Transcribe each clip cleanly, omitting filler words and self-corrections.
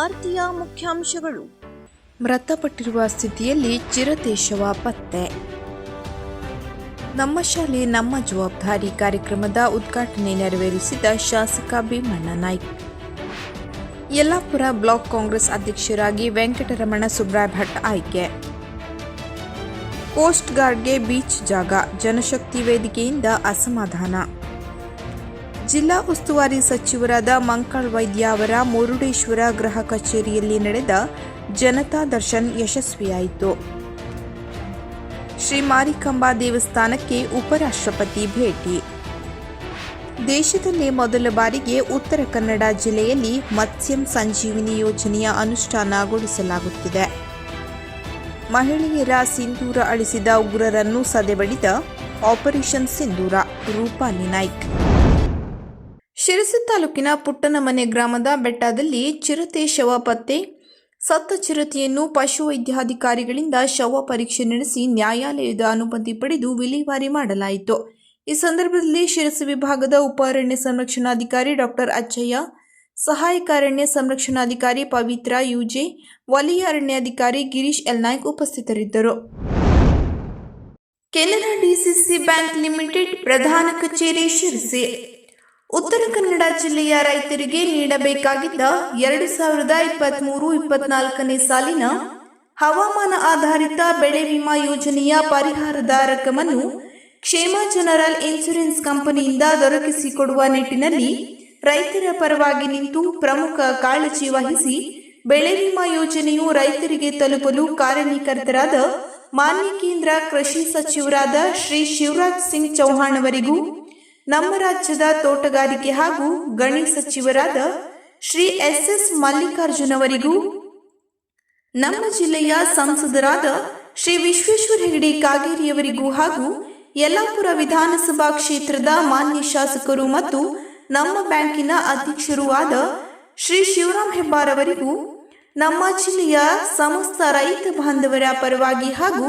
ವಾರ್ತೆಯ ಮುಖ್ಯಾಂಶಗಳು. ಮೃತಪಟ್ಟಿರುವ ಸ್ಥಿತಿಯಲ್ಲಿ ಚಿರತೆ ಶವ ಪತ್ತೆ. ನಮ್ಮ ಶಾಲೆ ನಮ್ಮ ಜವಾಬ್ದಾರಿ ಕಾರ್ಯಕ್ರಮದ ಉದ್ಘಾಟನೆ ನೆರವೇರಿಸಿದ ಶಾಸಕ ಭೀಮಣ್ಣ ನಾಯ್ಕ. ಯಲ್ಲಾಪುರ ಬ್ಲಾಕ್ ಕಾಂಗ್ರೆಸ್ ಅಧ್ಯಕ್ಷರಾಗಿ ವೆಂಕಟರಮಣ ಸುಬ್ರಾಯ ಭಟ್ ಆಯ್ಕೆ. ಕೋಸ್ಟ್ ಗಾರ್ಡ್ಗೆ ಬೀಚ್ ಜಾಗ, ಜನಶಕ್ತಿ ವೇದಿಕೆಯಿಂದ ಅಸಮಾಧಾನ. ಜಿಲ್ಲಾ ಉಸ್ತುವಾರಿ ಸಚಿವರಾದ ಮಂಕಾಳ್ ವೈದ್ಯ ಅವರ ಮುರುಡೇಶ್ವರ ಗೃಹ ಕಚೇರಿಯಲ್ಲಿ ನಡೆದ ಜನತಾ ದರ್ಶನ್ ಯಶಸ್ವಿಯಾಯಿತು. ಶ್ರೀ ಮಾರಿಕಾಂಬಾ ದೇವಸ್ಥಾನಕ್ಕೆ ಉಪರಾಷ್ಟ್ರಪತಿ ಭೇಟಿ. ದೇಶದಲ್ಲೇ ಮೊದಲ ಬಾರಿಗೆ ಉತ್ತರ ಕನ್ನಡ ಜಿಲ್ಲೆಯಲ್ಲಿ ಮತ್ಸ್ಯಂ ಸಂಜೀವಿನಿ ಯೋಜನೆಯ ಅನುಷ್ಠಾನಗೊಳಿಸಲಾಗುತ್ತಿದೆ. ಮಹಿಳೆಯರ ಸಿಂಧೂರ ಅಳಿಸಿದ ಉಗ್ರರನ್ನು ಸದೆಬಡಿದ ಆಪರೇಷನ್ ಸಿಂಧೂರ, ರೂಪಾಲಿ ನಾಯ್ಕ್. ಶಿರಸಿ ತಾಲೂಕಿನ ಪುಟ್ಟನಮನೆ ಗ್ರಾಮದ ಬೆಟ್ಟದಲ್ಲಿ ಚಿರತೆ ಶವ ಪತ್ತೆ. ಸತ್ತ ಚಿರತೆಯನ್ನು ಪಶುವೈದ್ಯಾಧಿಕಾರಿಗಳಿಂದ ಶವ ಪರೀಕ್ಷೆ ನಡೆಸಿ ನ್ಯಾಯಾಲಯದ ಅನುಮತಿ ಪಡೆದು ವಿಲೇವಾರಿ ಮಾಡಲಾಯಿತು. ಈ ಸಂದರ್ಭದಲ್ಲಿ ಶಿರಸಿ ವಿಭಾಗದ ಉಪ ಅರಣ್ಯ ಸಂರಕ್ಷಣಾಧಿಕಾರಿ ಡಾಕ್ಟರ್ ಅಚ್ಚಯ್ಯ, ಸಹಾಯಕ ಅರಣ್ಯ ಸಂರಕ್ಷಣಾಧಿಕಾರಿ ಪವಿತ್ರ ಯುಜೆ, ವಲಯ ಅರಣ್ಯಾಧಿಕಾರಿ ಗಿರೀಶ್ ಎಲ್ ನಾಯ್ಕ್ ಉಪಸ್ಥಿತರಿದ್ದರು. ಕೆನರಾ ಡಿಸಿಸಿ ಬ್ಯಾಂಕ್ ಲಿಮಿಟೆಡ್ ಪ್ರಧಾನ ಕಚೇರಿ ಶಿರಸಿ. ಉತ್ತರ ಕನ್ನಡ ಜಿಲ್ಲೆಯ ರೈತರಿಗೆ ನೀಡಬೇಕಾಗಿದ್ದ 2023-24ನೇ ಸಾಲಿನ ಹವಾಮಾನ ಆಧಾರಿತ ಬೆಳೆ ವಿಮಾ ಯೋಜನೆಯ ಪರಿಹಾರದ ರಕಮನ್ನು ಕ್ಷೇಮ ಜನರಲ್ ಇನ್ಶೂರೆನ್ಸ್ ಕಂಪನಿಯಿಂದ ದೊರಕಿಸಿಕೊಡುವ ನಿಟ್ಟಿನಲ್ಲಿ ರೈತರ ಪರವಾಗಿ ನಿಂತು ಪ್ರಮುಖ ಕಾಳಜಿ ವಹಿಸಿ ಬೆಳೆ ವಿಮಾ ಯೋಜನೆಯು ರೈತರಿಗೆ ತಲುಪಲು ಕಾರಣೀಕರ್ತರಾದ ಮಾನ್ಯ ಕೇಂದ್ರ ಕೃಷಿ ಸಚಿವರಾದ ಶ್ರೀ ಶಿವರಾಜ್ ಸಿಂಗ್ ಚೌಹಾಣ್ ಅವರಿಗೂ, ನಮ್ಮ ರಾಜ್ಯದ ತೋಟಗಾರಿಕೆ ಹಾಗೂ ಗಣಿ ಸಚಿವರಾದ ಶ್ರೀ ಎಸ್ ಮಲ್ಲಿಕಾರ್ಜುನ್ ಅವರಿಗೂ, ನಮ್ಮ ಜಿಲ್ಲೆಯ ಸಂಸದರಾದ ಶ್ರೀ ವಿಶ್ವೇಶ್ವರ ಹೆಗಡೆ ಕಾಗೇರಿಯವರಿಗೂ ಹಾಗೂ ಯಲ್ಲಾಪುರ ವಿಧಾನಸಭಾ ಕ್ಷೇತ್ರದ ಮಾನ್ಯ ಶಾಸಕರು ಮತ್ತು ನಮ್ಮ ಬ್ಯಾಂಕಿನ ಅಧ್ಯಕ್ಷರೂ ಆದ ಶ್ರೀ ಶಿವರಾಮ್ ಹೆಬ್ಬಾರ್ ಅವರಿಗೂ, ನಮ್ಮ ಜಿಲ್ಲೆಯ ಸಮಸ್ತ ರೈತ ಬಾಂಧವರ ಪರವಾಗಿ ಹಾಗೂ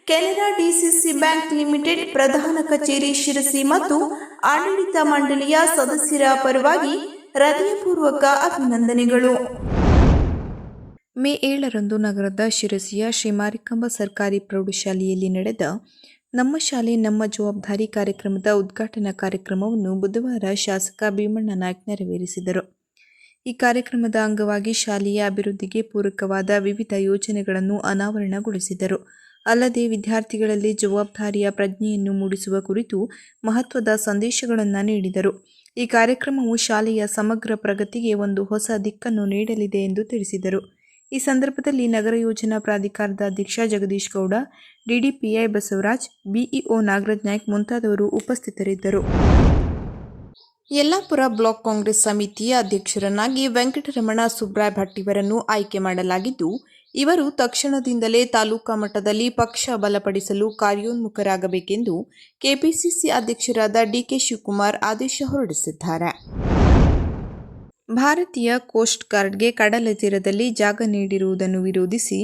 ಕೆನರಾ ಡಿಸಿಸಿ ಬ್ಯಾಂಕ್ ಲಿಮಿಟೆಡ್ ಪ್ರಧಾನ ಕಚೇರಿ ಶಿರಸಿ ಮತ್ತು ಆಡಳಿತ ಮಂಡಳಿಯ ಸದಸ್ಯರ ಪರವಾಗಿ ಹೃದಯಪೂರ್ವಕ ಅಭಿನಂದನೆಗಳು. ಮೇ 7ರಂದು ನಗರದ ಶಿರಸಿಯ ಶ್ರೀ ಮಾರಿಕಾಂಬಾ ಸರ್ಕಾರಿ ಪ್ರೌಢಶಾಲೆಯಲ್ಲಿ ನಡೆದ ನಮ್ಮ ಶಾಲೆ ನಮ್ಮ ಜವಾಬ್ದಾರಿ ಕಾರ್ಯಕ್ರಮದ ಉದ್ಘಾಟನಾ ಕಾರ್ಯಕ್ರಮವನ್ನು ಬುಧವಾರ ಶಾಸಕ ಭೀಮಣ್ಣ ನಾಯ್ಕ ನೆರವೇರಿಸಿದರು. ಈ ಕಾರ್ಯಕ್ರಮದ ಅಂಗವಾಗಿ ಶಾಲೆಯ ಅಭಿವೃದ್ಧಿಗೆ ಪೂರಕವಾದ ವಿವಿಧ ಯೋಜನೆಗಳನ್ನು ಅನಾವರಣಗೊಳಿಸಿದರು. ಅಲ್ಲದೆ ವಿದ್ಯಾರ್ಥಿಗಳಲ್ಲಿ ಜವಾಬ್ದಾರಿಯ ಪ್ರಜ್ಞೆಯನ್ನು ಮೂಡಿಸುವ ಕುರಿತು ಮಹತ್ವದ ಸಂದೇಶಗಳನ್ನು ನೀಡಿದರು. ಈ ಕಾರ್ಯಕ್ರಮವು ಶಾಲೆಯ ಸಮಗ್ರ ಪ್ರಗತಿಗೆ ಒಂದು ಹೊಸ ದಿಕ್ಕನ್ನು ನೀಡಲಿದೆ ಎಂದು ತಿಳಿಸಿದರು. ಈ ಸಂದರ್ಭದಲ್ಲಿ ನಗರ ಯೋಜನಾ ಪ್ರಾಧಿಕಾರದ ಅಧ್ಯಕ್ಷ ಜಗದೀಶ್ ಗೌಡ, ಡಿಡಿಪಿಐ ಬಸವರಾಜ್, ಬಿಇಒ ನಾಗರಾಜ್ ನಾಯ್ಕ್ ಮುಂತಾದವರು ಉಪಸ್ಥಿತರಿದ್ದರು. ಯಲ್ಲಾಪುರ ಬ್ಲಾಕ್ ಕಾಂಗ್ರೆಸ್ ಸಮಿತಿಯ ಅಧ್ಯಕ್ಷರನ್ನಾಗಿ ವೆಂಕಟರಮಣ ಸುಬ್ರಾಯ ಭಟ್ ಇವರನ್ನು ಆಯ್ಕೆ ಮಾಡಲಾಗಿದ್ದು, ಇವರು ತಕ್ಷಣದಿಂದಲೇ ತಾಲೂಕಾ ಮಟ್ಟದಲ್ಲಿ ಪಕ್ಷ ಬಲಪಡಿಸಲು ಕಾರ್ಯೋನ್ಮುಖರಾಗಬೇಕೆಂದು ಕೆಪಿಸಿಸಿ ಅಧ್ಯಕ್ಷರಾದ ಡಿಕೆ ಶಿವಕುಮಾರ್ ಆದೇಶ ಹೊರಡಿಸಿದ್ದಾರೆ. ಭಾರತೀಯ ಕೋಸ್ಟ್ ಗಾರ್ಡ್ಗೆ ಕಡಲ ತೀರದಲ್ಲಿ ಜಾಗ ನೀಡಿರುವುದನ್ನು ವಿರೋಧಿಸಿ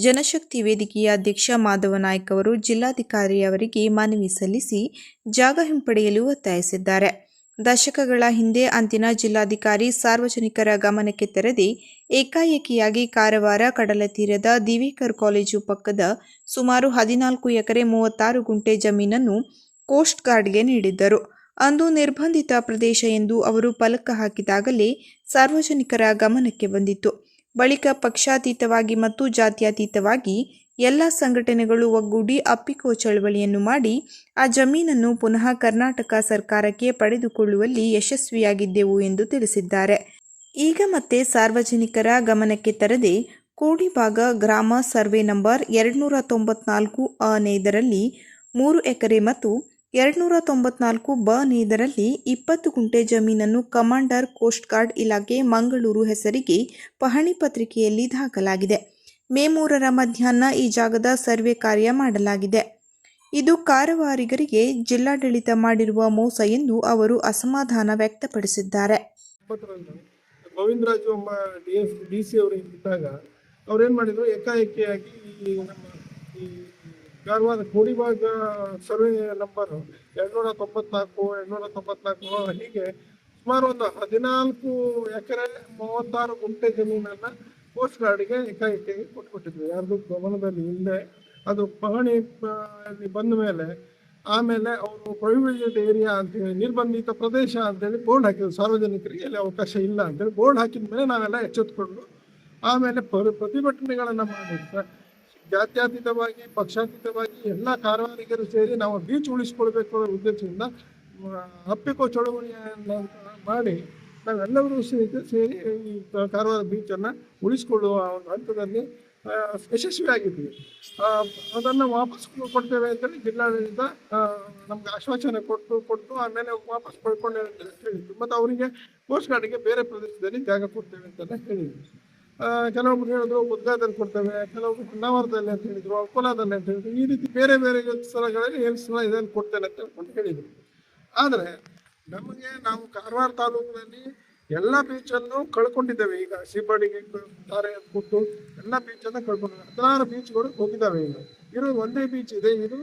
ಜನಶಕ್ತಿ ವೇದಿಕೆಯ ಅಧ್ಯಕ್ಷ ಮಾಧವ ನಾಯ್ಕ ಅವರು ಜಿಲ್ಲಾಧಿಕಾರಿಯವರಿಗೆ ಮನವಿ ಸಲ್ಲಿಸಿ ಜಾಗ ಹಿಂಪಡೆಯಲು ಒತ್ತಾಯಿಸಿದ್ದಾರೆ. ದಶಕಗಳ ಹಿಂದೆ ಅಂದಿನ ಜಿಲ್ಲಾಧಿಕಾರಿ ಸಾರ್ವಜನಿಕರ ಗಮನಕ್ಕೆ ತರದೆ ಏಕಾಏಕಿಯಾಗಿ ಕಾರವಾರ ಕಡಲ ತೀರದ ದಿವೇಕರ್ ಕಾಲೇಜು ಪಕ್ಕದ ಸುಮಾರು 14 ಎಕರೆ 36 ಗುಂಟೆ ಜಮೀನನ್ನು ಕೋಸ್ಟ್ ಗಾರ್ಡ್ಗೆ ನೀಡಿದ್ದರು. ಅಂದು ನಿರ್ಬಂಧಿತ ಪ್ರದೇಶ ಎಂದು ಅವರು ಫಲಕ ಹಾಕಿದಾಗಲೇ ಸಾರ್ವಜನಿಕರ ಗಮನಕ್ಕೆ ಬಂದಿತ್ತು. ಬಳಿಕ ಪಕ್ಷಾತೀತವಾಗಿ ಮತ್ತು ಜಾತ್ಯತೀತವಾಗಿ ಎಲ್ಲ ಸಂಘಟನೆಗಳು ಒಗ್ಗೂಡಿ ಅಪ್ಪಿಕೋ ಚಳವಳಿಯನ್ನು ಮಾಡಿ ಆ ಜಮೀನನ್ನು ಪುನಃ ಕರ್ನಾಟಕ ಸರ್ಕಾರಕ್ಕೆ ಪಡೆದುಕೊಳ್ಳುವಲ್ಲಿ ಯಶಸ್ವಿಯಾಗಿದ್ದೆವು ಎಂದು ತಿಳಿಸಿದ್ದಾರೆ. ಈಗ ಮತ್ತೆ ಸಾರ್ವಜನಿಕರ ಗಮನಕ್ಕೆ ತರದೆ ಕೋಡಿಭಾಗ ಗ್ರಾಮ ಸರ್ವೆ ನಂಬರ್ 294 ಅ ನೇದರಲ್ಲಿ 3 ಎಕರೆ ಮತ್ತು 294 ಬ ನೇದರಲ್ಲಿ 20 ಗುಂಟೆ ಜಮೀನನ್ನು ಕಮಾಂಡರ್ ಕೋಸ್ಟ್ ಗಾರ್ಡ್ ಇಲಾಖೆ ಮಂಗಳೂರು ಹೆಸರಿಗೆ ಪಹಣಿ ಪತ್ರಿಕೆಯಲ್ಲಿ ದಾಖಲಾಗಿದೆ. ಮೇ 3ರ ಮಧ್ಯಾಹ್ನ ಈ ಜಾಗದ ಸರ್ವೆ ಕಾರ್ಯ ಮಾಡಲಾಗಿದೆ. ಇದು ಕಾರವಾರಿಗರಿಗೆ ಜಿಲ್ಲಾಡಳಿತ ಮಾಡಿರುವ ಮೋಸ ಎಂದು ಅವರು ಅಸಮಾಧಾನ ವ್ಯಕ್ತಪಡಿಸಿದ್ದಾರೆ. ಗೋವಿಂದರಾಜು ಎಂಬ ಡಿಸಿ ಅವರು ಇದ್ದಾಗ ಅವ್ರೇನು ಮಾಡಿದ್ರು, ಏಕಾಏಕಿಯಾಗಿ ನಮ್ಮ ಈ ಕಾರವಾರ ಕೋಡಿಭಾಗ ಸರ್ವೆ ನಂಬರ್ 294 294 ಹೀಗೆ ಸುಮಾರು ಒಂದು 14 ಎಕರೆ 36 ಗುಂಟೆ ಜಮೀನನ್ನ ಕೋಸ್ಟ್ ಗಾರ್ಡ್ಗೆ ಏಕಾಏಕಿಯಾಗಿ ಕೊಟ್ಬಿಟ್ಟಿದ್ವಿ. ಯಾರ್ದು ಗಮನದಲ್ಲಿ ಇಲ್ಲದೆ ಅದು ಪಹಣಿ ಅಲ್ಲಿ ಬಂದ ಮೇಲೆ ಆಮೇಲೆ ಅವರು ಪ್ರೊಹಿಬಿಟೆಡ್ ಏರಿಯಾ ಅಂತೇಳಿ, ನಿರ್ಬಂಧಿತ ಪ್ರದೇಶ ಅಂತೇಳಿ ಬೋರ್ಡ್ ಹಾಕಿದ್ರು. ಸಾರ್ವಜನಿಕರಿಗೆ ಅಲ್ಲಿ ಅವಕಾಶ ಇಲ್ಲ ಅಂತೇಳಿ ಬೋರ್ಡ್ ಹಾಕಿದ ಮೇಲೆ ನಾವೆಲ್ಲ ಎಚ್ಚೆತ್ಕೊಂಡು ಆಮೇಲೆ ಪ್ರತಿಭಟನೆಗಳನ್ನ ಮಾಡಿ ಜಾತ್ಯತೀತವಾಗಿ ಪಕ್ಷಾತೀತವಾಗಿ ಎಲ್ಲ ಕಾರವಾರಿಗರು ಸೇರಿ ನಾವು ಬೀಚ್ ಉಳಿಸ್ಕೊಳ್ಬೇಕು ಅನ್ನೋ ಉದ್ದೇಶದಿಂದ ಅಪ್ಪಿಕೋ ಚಳವಳಿಯನ್ನ ಮಾಡಿ ನಾವೆಲ್ಲರೂ ಸೇರಿ ಈ ಕಾರವಾರ ಬೀಚನ್ನು ಉಳಿಸ್ಕೊಳ್ಳುವ ಒಂದು ಹಂತದಲ್ಲಿ ಯಶಸ್ವಿಯಾಗಿದ್ವಿ. ಅದನ್ನು ವಾಪಸ್ ಕೊಡ್ತೇವೆ ಅಂತೇಳಿ ಜಿಲ್ಲಾಡಳಿತ ನಮ್ಗೆ ಆಶ್ವಾಸನೆ ಕೊಟ್ಟು ಆಮೇಲೆ ವಾಪಸ್ ಪಡ್ಕೊಂಡೇವೆ ಅಂತ ಹೇಳಿದ್ರು. ಮತ್ತು ಅವರಿಗೆ ಕೋಸ್ಟ್ ಗಾರ್ಡ್ಗೆ ಬೇರೆ ಪ್ರದೇಶದಲ್ಲಿ ಜಾಗ ಕೊಡ್ತೇವೆ ಅಂತೆಲ್ಲ ಹೇಳಿದ್ರು. ಕೆಲವೊಬ್ರು ಹೇಳಿದ್ರು ಬುದ್ಧಾದಲ್ಲಿ ಕೊಡ್ತೇವೆ, ಕೆಲವೊಬ್ರು ಹೊನ್ನಾವರದಲ್ಲಿ ಅಂತ ಹೇಳಿದ್ರು, ಅಕೋಲಾದಲ್ಲಿ ಅಂತ ಹೇಳಿದ್ರು. ಈ ರೀತಿ ಬೇರೆ ಬೇರೆ ಸ್ಥಳಗಳಲ್ಲಿ ಏನು ಸ್ಥಳ ಇದನ್ನು ಕೊಡ್ತೇನೆ ಅಂತ ಹೇಳ್ಕೊಂಡು ಹೇಳಿದ್ರು. ಆದರೆ ನಮಗೆ ನಾವು ಕಾರವಾರ ತಾಲೂಕಿನಲ್ಲಿ ಎಲ್ಲ ಬೀಚನ್ನು ಕಳ್ಕೊಂಡಿದ್ದೇವೆ. ಈಗ ಸಿಬ್ಬಡಿಗೆ ತಾರೆ ಕೊಟ್ಟು ಎಲ್ಲ ಬೀಚನ್ನು ಕಳ್ಕೊಂಡಿದ್ದೇವೆ. 16 ಬೀಚ್ಗಳು ಹೋಗಿದ್ದಾವೆ. ಈಗ ಇರೋದು ಒಂದೇ ಬೀಚ್ ಇದೆ, ಇದು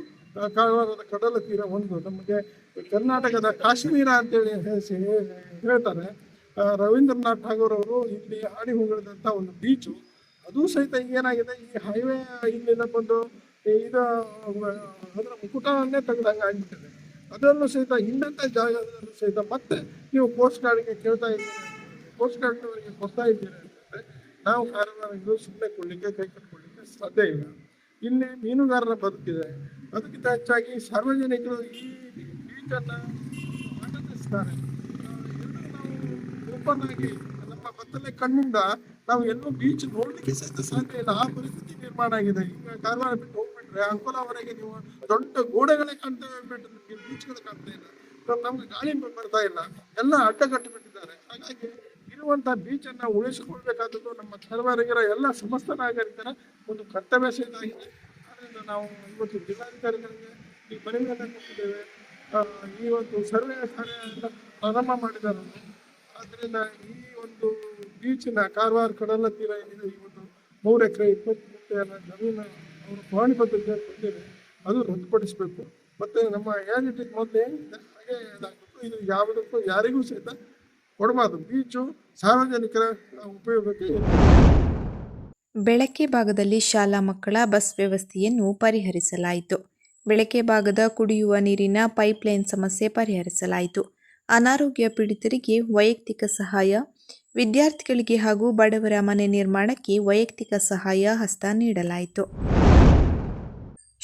ಕಾರವಾರದ ಕಡಲ ತೀರ. ಒಂದು ನಮಗೆ ಕರ್ನಾಟಕದ ಕಾಶ್ಮೀರ ಅಂತೇಳಿ ಹೇಳ್ತಾರೆ. ರವೀಂದ್ರನಾಥ್ ಠಾಗೋರ್ ಅವರು ಇಲ್ಲಿ ಹಾಡಿ ಹೋಗಿದಂಥ ಒಂದು ಬೀಚು, ಅದು ಸಹಿತ ಏನಾಗಿದೆ, ಈ ಹೈವೇ ಇಲ್ಲಿಂದ ಬಂದು ಇದು ಅದರ ಮುಕುಟವನ್ನೇ ತೆಗೆದಂಗೆ ಆಗಿಬಿಟ್ಟಿದೆ. ಅದನ್ನು ಸಹಿತ ಇನ್ನಂಥ ಜಾಗದಲ್ಲೂ ಸಹಿತ ಮತ್ತೆ ನೀವು ಕೋಸ್ಟ್ ಗಾರ್ಡ್ಗೆ ಕೇಳ್ತಾ ಇದ್ದೀರಿ, ಕೋಸ್ಟ್ ಗಾರ್ಡ್ನವರಿಗೆ ಕೊಡ್ತಾ ಇದ್ದೀರಿ ಅಂತಂದರೆ ನಾವು ಕಾರವಾರಗಳು ಸುಮ್ಮನೆ ಕೊಡಲಿಕ್ಕೆ ಕೈ ಕಟ್ಕೊಳ್ಳಿಕ್ಕೆ ಸಾಧ್ಯ ಇಲ್ಲ. ಇಲ್ಲಿ ಮೀನುಗಾರರ ಬದುಕಿದೆ. ಅದಕ್ಕಿಂತ ಹೆಚ್ಚಾಗಿ ಸಾರ್ವಜನಿಕರು ಈ ಬೀಚನ್ನು ಆನಂದಿಸ್ತಾರೆ. ಓಪನ್ ಆಗಿ ನಮ್ಮ ಬತ್ತಲೆ ಕಣ್ಣಿಂದ ನಾವು ಎಲ್ಲೂ ಬೀಚ್ ನೋಡ್ಲಿಕ್ಕೆ ಸಹಿತ ಸಾಧ್ಯ ಇಲ್ಲ. ಆ ಪರಿಸ್ಥಿತಿ ನಿರ್ಮಾಣ ಆಗಿದೆ. ಈಗ ಕಾರವಾರ ಬಿಟ್ಟು ಹೋಗ್ಬಿಟ್ರೆ ಅಂಕೋಲಾವರೆಗೆ ನೀವು ದೊಡ್ಡ ಗೋಡೆಗಳೇ ಕಾಣ್ತೇವೆ, ಬಿಟ್ಟು ಬೀಚ್ಗಳು ಕಾಣ್ತಾ ಇಲ್ಲ. ನಮ್ಗೆ ಗಾಳಿ ಬರ್ತಾ ಇಲ್ಲ, ಎಲ್ಲ ಅಡ್ಡಗಟ್ಟು ಬಿಟ್ಟಿದ್ದಾರೆ. ಹಾಗಾಗಿ ಇರುವಂತ ಬೀಚನ್ನು ಉಳಿಸಿಕೊಳ್ಬೇಕಾದದ್ದು ನಮ್ಮ ಕಾರವಾರಿಗರ ಎಲ್ಲ ಸಮಸ್ತ ನಾಗರಿಕರ ಒಂದು ಕರ್ತವ್ಯ ಸಹಿತ ಆಗಿದೆ. ಅದರಿಂದ ನಾವು ಇವತ್ತು ಜಿಲ್ಲಾಧಿಕಾರಿಗಳಿಗೆ ಈ ಮನವಿಯನ್ನು ಕೊಟ್ಟಿದ್ದೇವೆ. ಈ ಒಂದು ಸರ್ವೆ ಕಾರ್ಯ ಪ್ರಾರಂಭ ಮಾಡಿದ್ದಾರೆ. ಆದ್ದರಿಂದ ಈ ಒಂದು ಬೀಚಿನ ಕಾರವಾರ ಕಡಲ ತೀರ ಏನಿದೆ, ಈ ಒಂದು 3 ಎಕರೆ 20 ಗುಂಟೆಯನ್ನು ಜಮೀನು ಅವರು ಪಹಣಿ ಪತ್ರಕ್ಕೆ ಬಂದಿದೆ, ಅದು ರದ್ದುಪಡಿಸಬೇಕು. ಮತ್ತು ನಮ್ಮ ಏನಿದೆ ಮೊದಲು ಏನಿದೆ ಹಾಗೆ ಇದಾಗಬೇಕು. ಇದು ಯಾವುದಕ್ಕೂ ಯಾರಿಗೂ ಸಹಿತ ಕೊಡಬಾರ್ದು. ಬೀಚು ಸಾರ್ವಜನಿಕರ ಉಪಯೋಗಕ್ಕೆ. ಬೆಳಕೆ ಭಾಗದಲ್ಲಿ ಶಾಲಾ ಮಕ್ಕಳ ಬಸ್ ವ್ಯವಸ್ಥೆಯನ್ನು ಪರಿಹರಿಸಲಾಯಿತು. ಬೆಳಕೆ ಭಾಗದ ಕುಡಿಯುವ ನೀರಿನ ಪೈಪ್ಲೈನ್ ಸಮಸ್ಯೆ ಪರಿಹರಿಸಲಾಯಿತು. ಅನಾರೋಗ್ಯ ಪೀಡಿತರಿಗೆ ವೈಯಕ್ತಿಕ ಸಹಾಯ, ವಿದ್ಯಾರ್ಥಿಗಳಿಗೆ ಹಾಗೂ ಬಡವರ ಮನೆ ನಿರ್ಮಾಣಕ್ಕೆ ವೈಯಕ್ತಿಕ ಸಹಾಯ ಹಸ್ತ ನೀಡಲಾಯಿತು.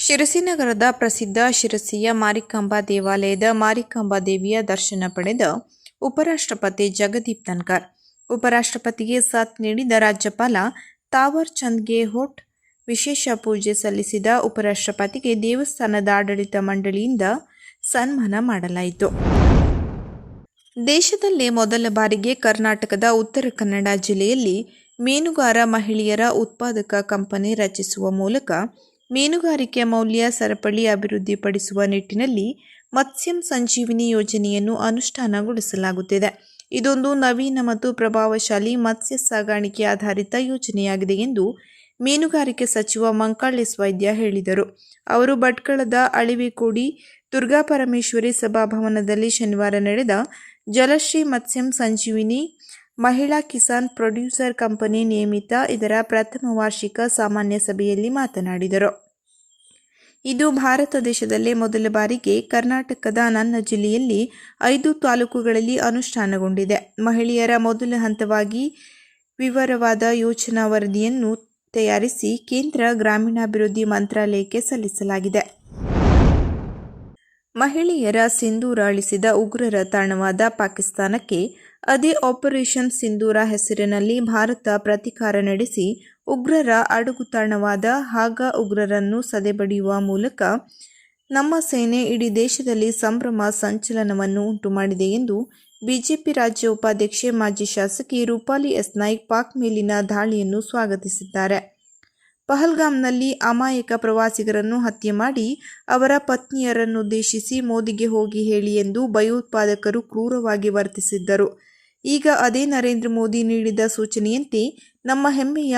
ಶಿರಸಿ ನಗರದ ಪ್ರಸಿದ್ಧ ಶಿರಸಿಯ ಮಾರಿಕಾಂಬಾ ದೇವಾಲಯದ ಮಾರಿಕಾಂಬಾ ದೇವಿಯ ದರ್ಶನ ಪಡೆದ ಉಪರಾಷ್ಟ್ರಪತಿ ಜಗದೀಪ್ ಧನ್ಕರ್. ಉಪರಾಷ್ಟ್ರಪತಿಗೆ ಸಾಥ್ ನೀಡಿದ ರಾಜ್ಯಪಾಲ ತಾವರ್ ಚಂದ್ ಗೆಹ್ಲೋಟ್ ವಿಶೇಷ ಪೂಜೆ ಸಲ್ಲಿಸಿದ ಉಪರಾಷ್ಟ್ರಪತಿಗೆ ದೇವಸ್ಥಾನದ ಆಡಳಿತ ಮಂಡಳಿಯಿಂದ ಸನ್ಮಾನ ಮಾಡಲಾಯಿತು. ದೇಶದಲ್ಲೇ ಮೊದಲ ಬಾರಿಗೆ ಕರ್ನಾಟಕದ ಉತ್ತರ ಕನ್ನಡ ಜಿಲ್ಲೆಯಲ್ಲಿ ಮೀನುಗಾರ ಮಹಿಳೆಯರ ಉತ್ಪಾದಕ ಕಂಪನಿ ರಚಿಸುವ ಮೂಲಕ ಮೀನುಗಾರಿಕೆ ಮೌಲ್ಯ ಸರಪಳಿ ಅಭಿವೃದ್ಧಿಪಡಿಸುವ ನಿಟ್ಟಿನಲ್ಲಿ ಮತ್ಸ್ಯಂ ಸಂಜೀವಿನಿ ಯೋಜನೆಯನ್ನು ಅನುಷ್ಠಾನಗೊಳಿಸಲಾಗುತ್ತಿದೆ. ಇದೊಂದು ನವೀನ ಮತ್ತು ಪ್ರಭಾವಶಾಲಿ ಮತ್ಸ್ಯ ಸಾಗಾಣಿಕೆ ಆಧಾರಿತ ಯೋಜನೆಯಾಗಿದೆ ಎಂದು ಮೀನುಗಾರಿಕೆ ಸಚಿವ ಮಂಕಾಳ್ ವೈದ್ಯ ಹೇಳಿದರು. ಅವರು ಭಟ್ಕಳದ ಅಳಿವೆಕೋಡಿ ದುರ್ಗಾಪರಮೇಶ್ವರಿ ಸಭಾಭವನದಲ್ಲಿ ಶನಿವಾರ ನಡೆದ ಜಲಶ್ರೀ ಮತ್ಸ್ಯಂ ಸಂಜೀವಿನಿ ಮಹಿಳಾ ಕಿಸಾನ್ ಪ್ರೊಡ್ಯೂಸರ್ ಕಂಪನಿ ನೇಮಿತ ಇದರ ಪ್ರಥಮ ವಾರ್ಷಿಕ ಸಾಮಾನ್ಯ ಸಭೆಯಲ್ಲಿ ಮಾತನಾಡಿದರು. ಇದು ಭಾರತ ದೇಶದಲ್ಲೇ ಮೊದಲ ಬಾರಿಗೆ ಕರ್ನಾಟಕದ ನನ್ನ ಜಿಲ್ಲೆಯಲ್ಲಿ 5 ತಾಲೂಕುಗಳಲ್ಲಿ ಅನುಷ್ಠಾನಗೊಂಡಿದೆ. ಮಹಿಳೆಯರ ಮೊದಲ ಹಂತವಾಗಿ ವಿವರವಾದ ಯೋಜನಾ ವರದಿಯನ್ನು ತಯಾರಿಸಿ ಕೇಂದ್ರ ಗ್ರಾಮೀಣಾಭಿವೃದ್ಧಿ ಮಂತ್ರಾಲಯಕ್ಕೆ ಸಲ್ಲಿಸಲಾಗಿದೆ. ಮಹಿಳೆಯರ ಸಿಂಧೂರ ಅಳಿಸಿದ ಉಗ್ರರ ತಾಣವಾದ ಪಾಕಿಸ್ತಾನಕ್ಕೆ ಅದೇ ಆಪರೇಷನ್ ಸಿಂಧೂರ ಹೆಸರಿನಲ್ಲಿ ಭಾರತ ಪ್ರತೀಕಾರ ನಡೆಸಿ ಉಗ್ರರ ಅಡಗುತಾಣವಾದ ಹಾಗ ಉಗ್ರರನ್ನು ಸದೆಬಡಿಯುವ ಮೂಲಕ ನಮ್ಮ ಸೇನೆ ಇಡೀ ದೇಶದಲ್ಲಿ ಸಂಭ್ರಮ ಸಂಚಲನವನ್ನು ಉಂಟುಮಾಡಿದೆ ಎಂದು ಬಿಜೆಪಿ ರಾಜ್ಯ ಉಪಾಧ್ಯಕ್ಷೆ ಮಾಜಿ ಶಾಸಕಿ ರೂಪಾಲಿ ಎಸ್ ನಾಯ್ಕ್ ಪಾಕ್ ಮೇಲಿನ ದಾಳಿಯನ್ನು ಸ್ವಾಗತಿಸಿದ್ದಾರೆ. ಪಹಲ್ಗಾಮ್ನಲ್ಲಿ ಅಮಾಯಕ ಪ್ರವಾಸಿಗರನ್ನು ಹತ್ಯೆ ಮಾಡಿ ಅವರ ಪತ್ನಿಯರನ್ನುದ್ದೇಶಿಸಿ ಮೋದಿಗೆ ಹೋಗಿ ಹೇಳಿ ಎಂದು ಭಯೋತ್ಪಾದಕರು ಕ್ರೂರವಾಗಿ ವರ್ತಿಸಿದ್ದರು. ಈಗ ಅದೇ ನರೇಂದ್ರ ಮೋದಿ ನೀಡಿದ ಸೂಚನೆಯಂತೆ ನಮ್ಮ ಹೆಮ್ಮೆಯ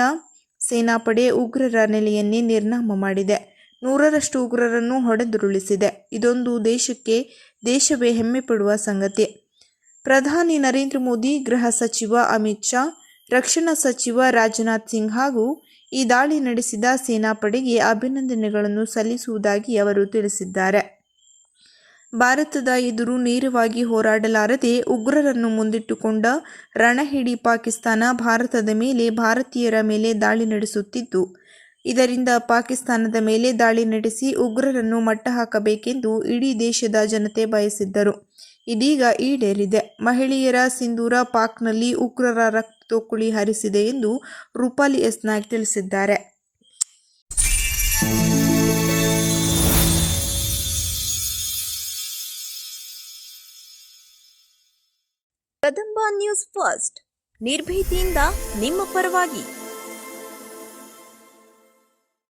ಸೇನಾಪಡೆ ಉಗ್ರರ ನೆಲೆಯನ್ನೇ ನಿರ್ನಾಮ ಮಾಡಿದೆ. 100ರಷ್ಟು ಉಗ್ರರನ್ನು ಹೊಡೆದುರುಳಿಸಿದೆ. ಇದೊಂದು ದೇಶವೇ ಹೆಮ್ಮೆ ಪಡುವ ಸಂಗತಿ. ಪ್ರಧಾನಿ ನರೇಂದ್ರ ಮೋದಿ, ಗೃಹ ಸಚಿವ ಅಮಿತ್ ಶಾ, ರಕ್ಷಣಾ ಸಚಿವ ರಾಜನಾಥ್ ಸಿಂಗ್ ಹಾಗೂ ಈ ದಾಳಿ ನಡೆಸಿದ ಸೇನಾಪಡೆಗೆ ಅಭಿನಂದನೆಗಳನ್ನು ಸಲ್ಲಿಸುವುದಾಗಿ ಅವರು ತಿಳಿಸಿದ್ದಾರೆ. ಭಾರತದ ಎದುರು ನೇರವಾಗಿ ಹೋರಾಡಲಾರದೆ ಉಗ್ರರನ್ನು ಮುಂದಿಟ್ಟುಕೊಂಡ ರಣಹೇಡಿ ಪಾಕಿಸ್ತಾನ ಭಾರತದ ಮೇಲೆ, ಭಾರತೀಯರ ಮೇಲೆ ದಾಳಿ ನಡೆಸುತ್ತಿದ್ದು, ಇದರಿಂದ ಪಾಕಿಸ್ತಾನದ ಮೇಲೆ ದಾಳಿ ನಡೆಸಿ ಉಗ್ರರನ್ನು ಮಟ್ಟ ಹಾಕಬೇಕೆಂದು ಇಡೀ ದೇಶದ ಜನತೆ ಬಯಸಿದ್ದರು. ಇದೀಗ ಈಡೇರಿದೆ. ಮಹಿಳೆಯರ ಸಿಂಧೂರ ಪಾಕ್ನಲ್ಲಿ ಉಗ್ರರ ರಕ್ತದೊಕ್ಕುಳಿ ಹರಿಸಿದೆ ಎಂದು ರೂಪಾಲಿ ಎಸ್ ನಾಯ್ಕ್ ತಿಳಿಸಿದ್ದಾರೆ. ಕದಂಬ ನ್ಯೂಸ್ ಫಸ್ಟ್, ನಿರ್ಭೀತಿಯಿಂದ ನಿಮ್ಮ ಪರವಾಗಿ.